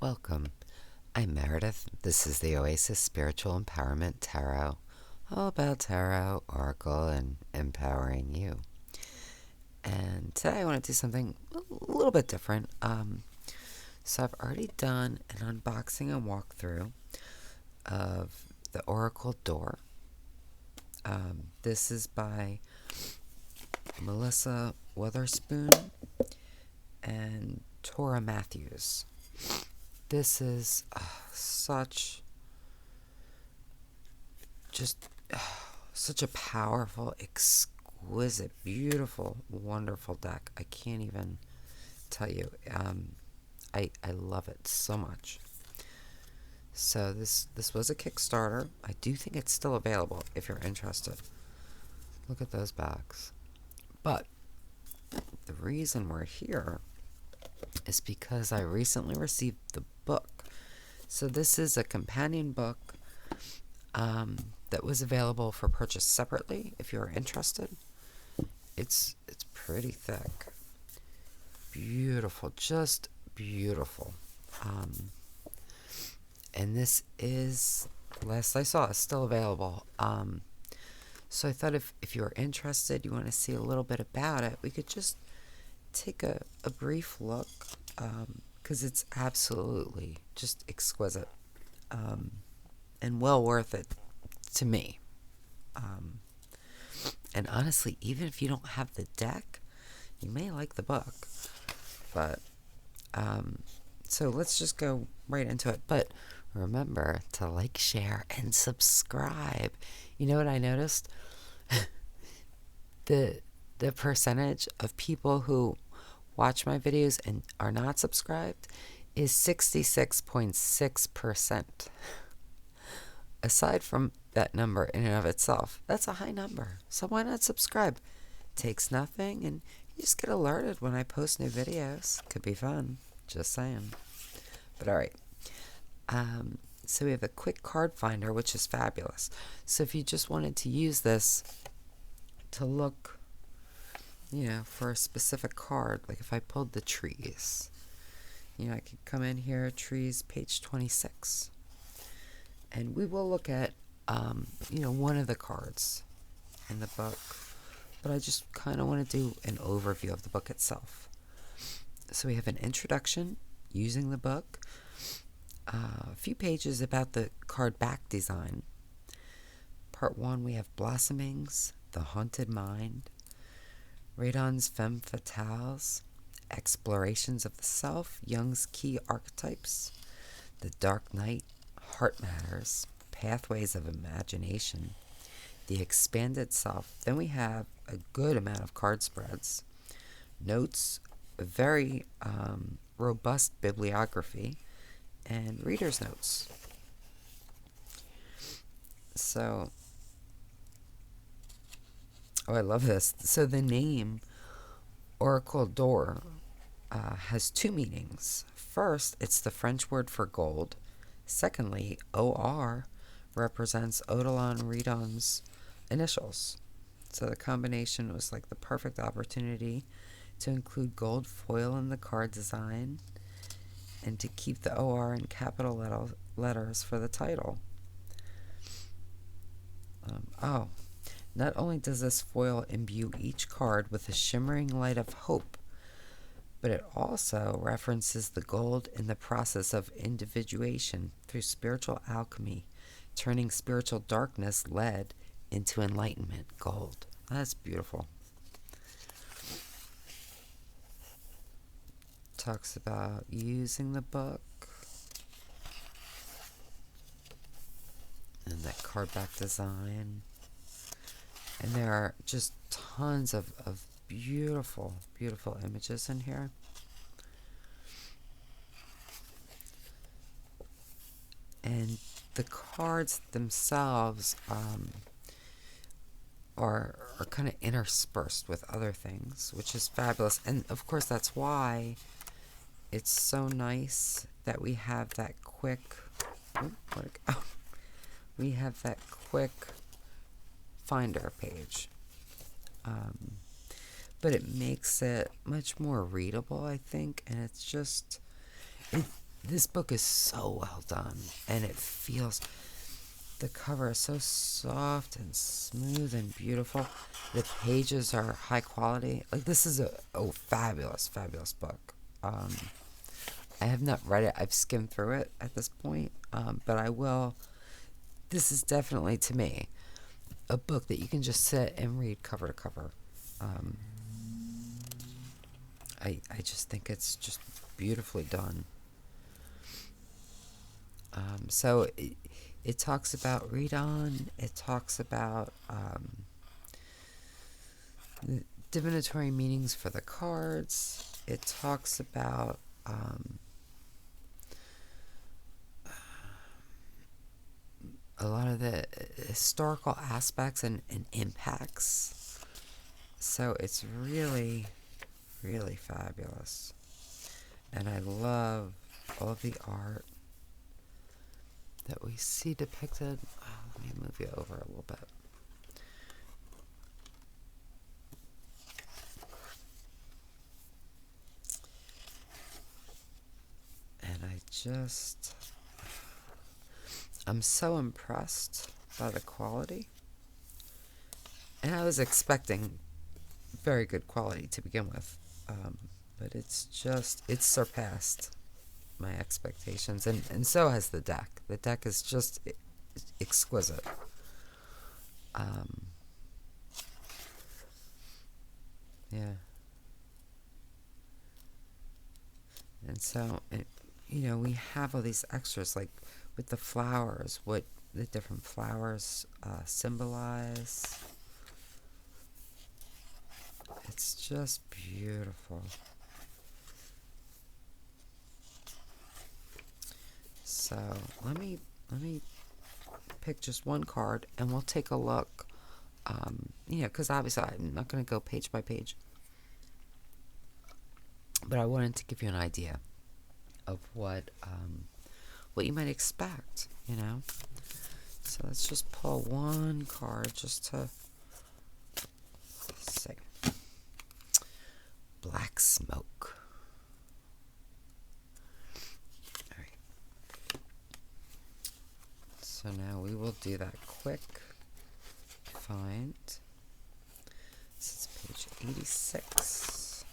Welcome. I'm Meredith. This is the Oasis Spiritual Empowerment Tarot. All about tarot, oracle, and empowering you. And today I want to do something a little bit different. So I've already done an unboxing and walkthrough of the Oracle Door. This is by Melissa Witherspoon and Tora Matthews. This is such a powerful, exquisite, beautiful, wonderful deck. I can't even tell you. I love it so much. So this was a Kickstarter. I do think it's still available if you're interested. Look at those backs. But the reason we're here is because I recently received the book. So this is a companion book that was available for purchase separately if you're interested. It's pretty thick. Beautiful, just beautiful. And this is, last I saw, is still available. So I thought if you were interested, you want to see a little bit about it, we could just take a brief look, because it's absolutely just exquisite, and well worth it to me. And honestly, even if you don't have the deck, you may like the book. But so let's just go right into it. But remember to like, share, and subscribe. You know what I noticed? the percentage of people who watch my videos and are not subscribed is 66.6%. Aside from that number in and of itself, that's a high number. So why not subscribe? Takes nothing, and you just get alerted when I post new videos. Could be fun. Just saying. But alright. So we have a quick card finder, which is fabulous. So if you just wanted to use this to look, for a specific card, like if I pulled the trees, I could come in here, trees, page 26. And we will look at, one of the cards in the book. But I just kind of want to do an overview of the book itself. So we have an introduction using the book. A few pages about the card back design. Part 1, we have Blossomings, The Haunted Mind, Radon's Femme Fatales, Explorations of the Self, Jung's Key Archetypes, The Dark Night, Heart Matters, Pathways of Imagination, The Expanded Self. Then we have a good amount of card spreads, notes, a very robust bibliography, and reader's notes. So, I love this. So the name Oracle Door has two meanings. First, it's the French word for gold. Secondly, OR represents Odilon Redon's initials. So the combination was like the perfect opportunity to include gold foil in the card design and to keep the OR in capital letters for the title. Not only does this foil imbue each card with a shimmering light of hope, but it also references the gold in the process of individuation through spiritual alchemy, turning spiritual darkness, lead, into enlightenment, gold. That's beautiful. Talks about using the book and that card back design. And there are just tons of beautiful, beautiful images in here. And the cards themselves are kind of interspersed with other things, which is fabulous. And of course, that's why it's so nice that we have that quick. We have that quick finder page. But it makes it much more readable, I think, and it's just This book is so well done, and it feels, the cover is so soft and smooth and beautiful. The pages are high quality. Like, this is a fabulous, fabulous book. I have not read it. I've skimmed through it at this point, but I will. This is definitely, to me, a book that you can just sit and read cover to cover. I just think it's just beautifully done. So it talks about read on. It talks about divinatory meanings for the cards. It talks about a lot of the historical aspects and impacts. So it's really, really fabulous. And I love all of the art that we see depicted. Let me move you over a little bit. And I'm so impressed by the quality. And I was expecting very good quality to begin with. But it's surpassed my expectations. And so has the deck. The deck is just exquisite. Yeah. And so, we have all these extras, like with the flowers, what the different flowers symbolize. It's just beautiful. So let me pick just one card, and we'll take a look. Because obviously I'm not going to go page by page, but I wanted to give you an idea of what you might expect. So let's just pull one card just to see. Black smoke. All right. So now we will do that quick find. This is page 86.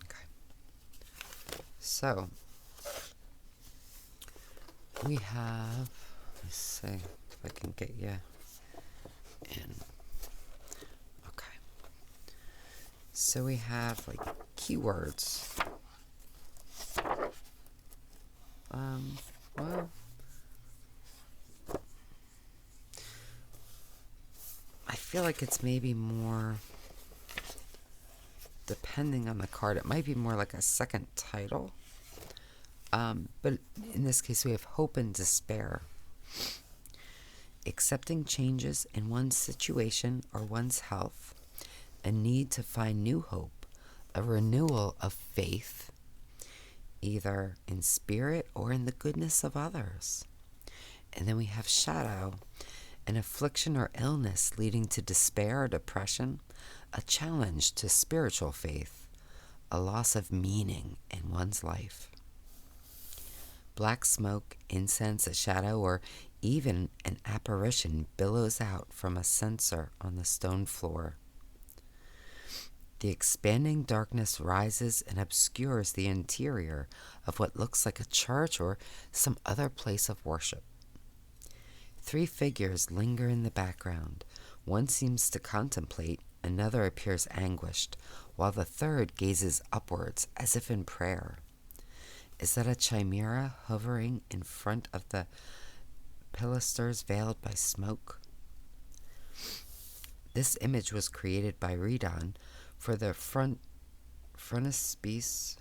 Okay. So we have, let's see if I can get you in. Okay. So we have like keywords. Well, I feel like it's maybe more, depending on the card, it might be more like a second title. But in this case, we have hope and despair. Accepting changes in one's situation or one's health, a need to find new hope, a renewal of faith, either in spirit or in the goodness of others. And then we have shadow, an affliction or illness leading to despair or depression, a challenge to spiritual faith, a loss of meaning in one's life. Black smoke, incense, a shadow, or even an apparition billows out from a censer on the stone floor. The expanding darkness rises and obscures the interior of what looks like a church or some other place of worship. 3 figures linger in the background. One seems to contemplate, another appears anguished, while the third gazes upwards as if in prayer. Is that a chimera hovering in front of the pilasters veiled by smoke? This image was created by Redon for the frontispiece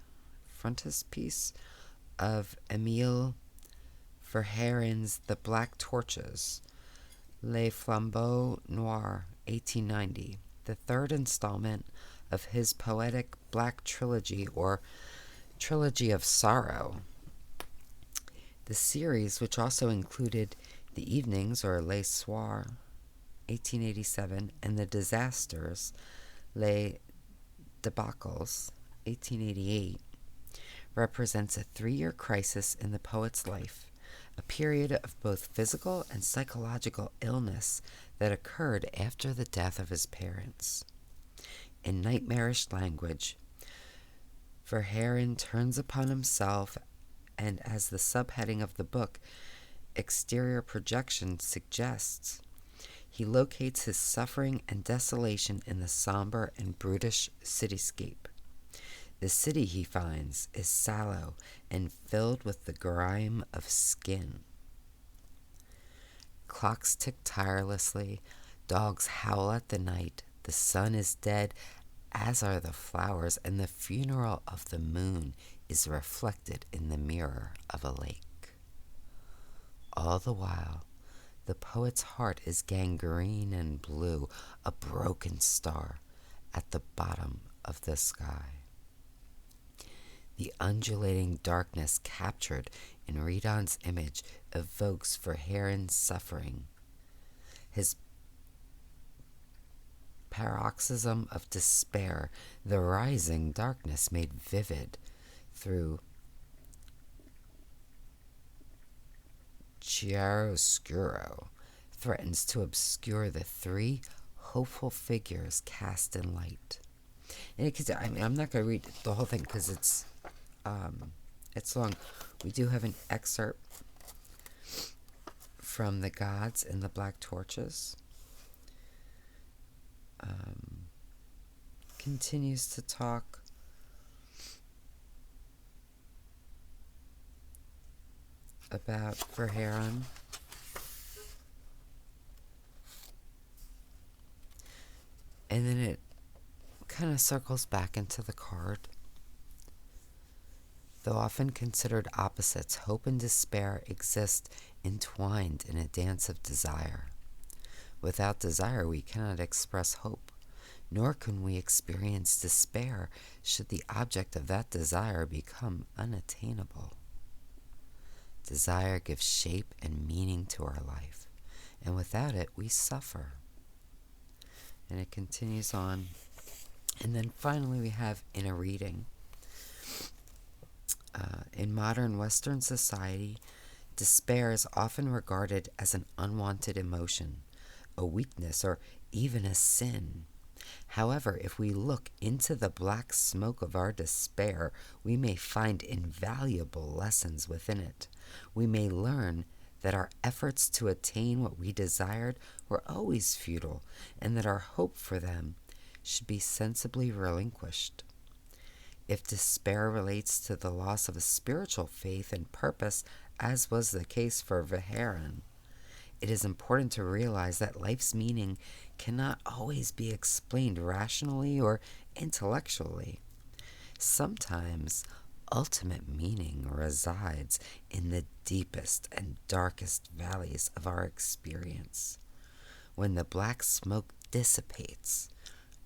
of Émile Verhairen's The Black Torches, Les Flambeaux Noirs, 1890, the third installment of his poetic Black Trilogy, or Trilogy of Sorrow. The series, which also included The Evenings, or Les Soirs, 1887, and The Disasters, Les debacles, 1888, represents a 3-year crisis in the poet's life, a period of both physical and psychological illness that occurred after the death of his parents. In nightmarish language, Verhaeren turns upon himself, and as the subheading of the book, Exterior Projection, suggests, he locates his suffering and desolation in the somber and brutish cityscape. The city, he finds, is sallow and filled with the grime of skin. Clocks tick tirelessly, dogs howl at the night, the sun is dead, as are the flowers, and the funeral of the moon is reflected in the mirror of a lake. All the while, the poet's heart is gangrene and blue, a broken star at the bottom of the sky. The undulating darkness captured in Redon's image evokes Verhaeren's suffering. His paroxysm of despair, the rising darkness made vivid through chiaroscuro, threatens to obscure the 3 hopeful figures cast in light. And I'm not going to read the whole thing because it's long. We do have an excerpt from The Gods and the Black Torches. Continues to talk about Verhaeren. And then it kind of circles back into the card. Though often considered opposites, hope and despair exist entwined in a dance of desire. Without desire, we cannot express hope, nor can we experience despair should the object of that desire become unattainable. Desire gives shape and meaning to our life, and without it, we suffer. And it continues on. And then finally, we have in a reading. In modern Western society, despair is often regarded as an unwanted emotion, a weakness, or even a sin. However, if we look into the black smoke of our despair, we may find invaluable lessons within it. We may learn that our efforts to attain what we desired were always futile, and that our hope for them should be sensibly relinquished. If despair relates to the loss of a spiritual faith and purpose, as was the case for Verhaeren, it is important to realize that life's meaning cannot always be explained rationally or intellectually. Sometimes ultimate meaning resides in the deepest and darkest valleys of our experience. When the black smoke dissipates,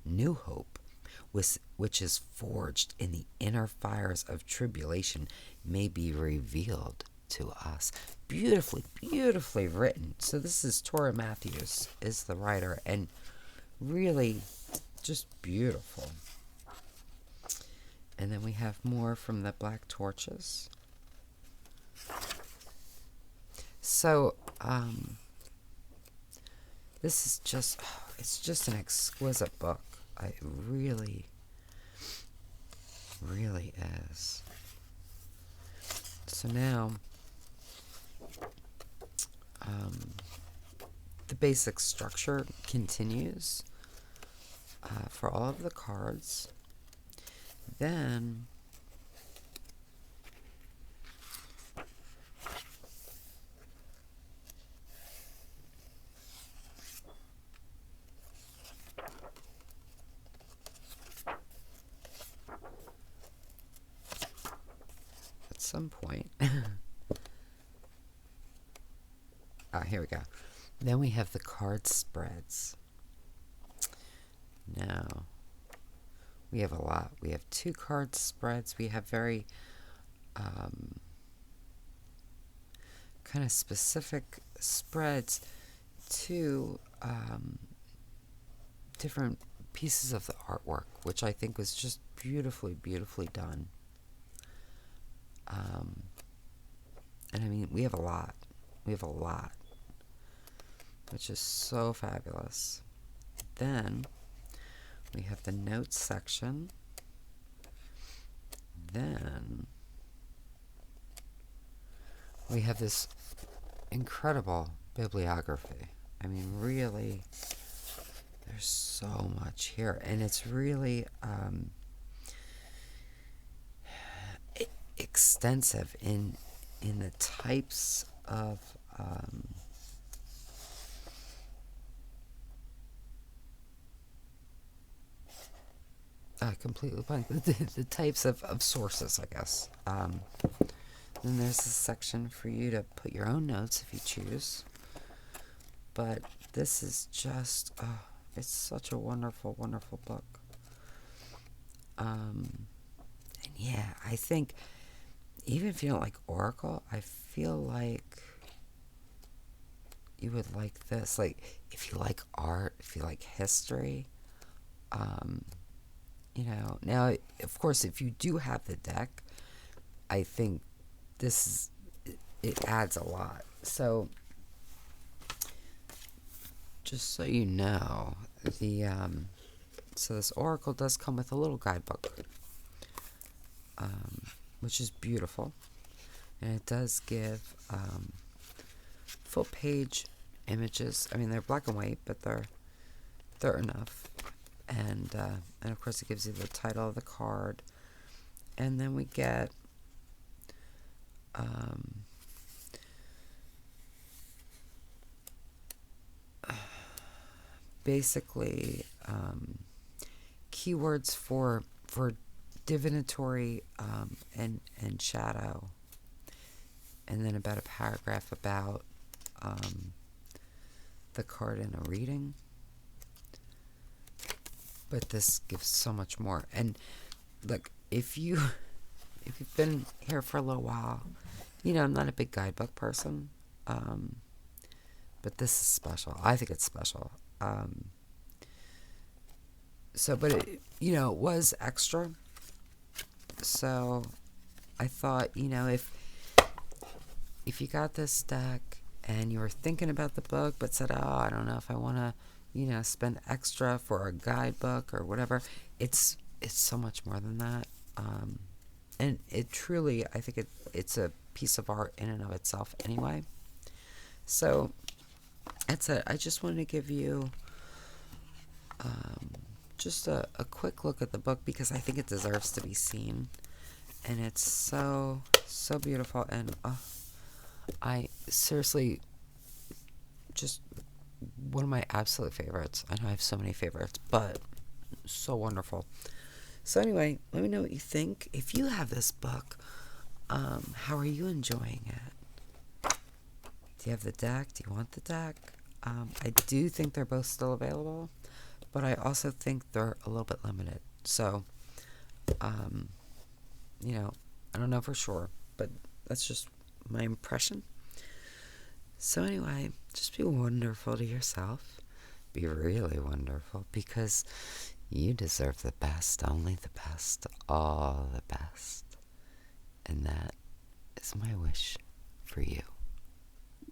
new hope, which is forged in the inner fires of tribulation, may be revealed to us. Beautifully, beautifully written. So this is Tora Matthews is the writer, and really just beautiful. And then we have more from the Black Torches. So, this is just, it's just an exquisite book. It really, really is. So now, the basic structure continues for all of the cards. Then at some point here we go. Then we have the card spreads. Now we have a lot. We have 2 card spreads. We have very kind of specific spreads to different pieces of the artwork, which I think was just beautifully, beautifully done. And I mean, we have a lot. We have a lot, which is so fabulous. Then we have the notes section. Then we have this incredible bibliography. I mean, really, there's so much here, and it's really extensive in the types of completely blank. The types of sources, I guess. Then there's a section for you to put your own notes if you choose. But this is just, it's such a wonderful, wonderful book. And yeah, I think even if you don't like Oracle, I feel like you would like this. Like, if you like art, if you like history, you know. Now, of course, if you do have the deck, I think this is, it adds a lot. So, just so you know, the so this Oracle does come with a little guidebook, which is beautiful, and it does give full page images. I mean, they're black and white, but they're enough. And of course, it gives you the title of the card, and then we get basically keywords for divinatory and shadow, and then about a paragraph about the card in a reading. But this gives so much more. And look, if you've been here for a little while, you know, I'm not a big guidebook person, but this is special. I think it's special. So, but it, you know, it was extra. So I thought, you know, if you got this deck and you were thinking about the book but said, oh, I don't know if I want to, you know, spend extra for a guidebook or whatever, it's so much more than that. And it truly, I think it's a piece of art in and of itself anyway. So that's it. I just wanted to give you just a quick look at the book, because I think it deserves to be seen. And it's so beautiful. And I seriously, just one of my absolute favorites. I know I have so many favorites, but so wonderful. So anyway, let me know what you think. If you have this book, how are you enjoying it? Do you have the deck? Do you want the deck? I do think they're both still available, but I also think they're a little bit limited. So, you know, I don't know for sure, but that's just my impression. So anyway, just be wonderful to yourself. Be really wonderful, because you deserve the best, only the best, all the best. And that is my wish for you.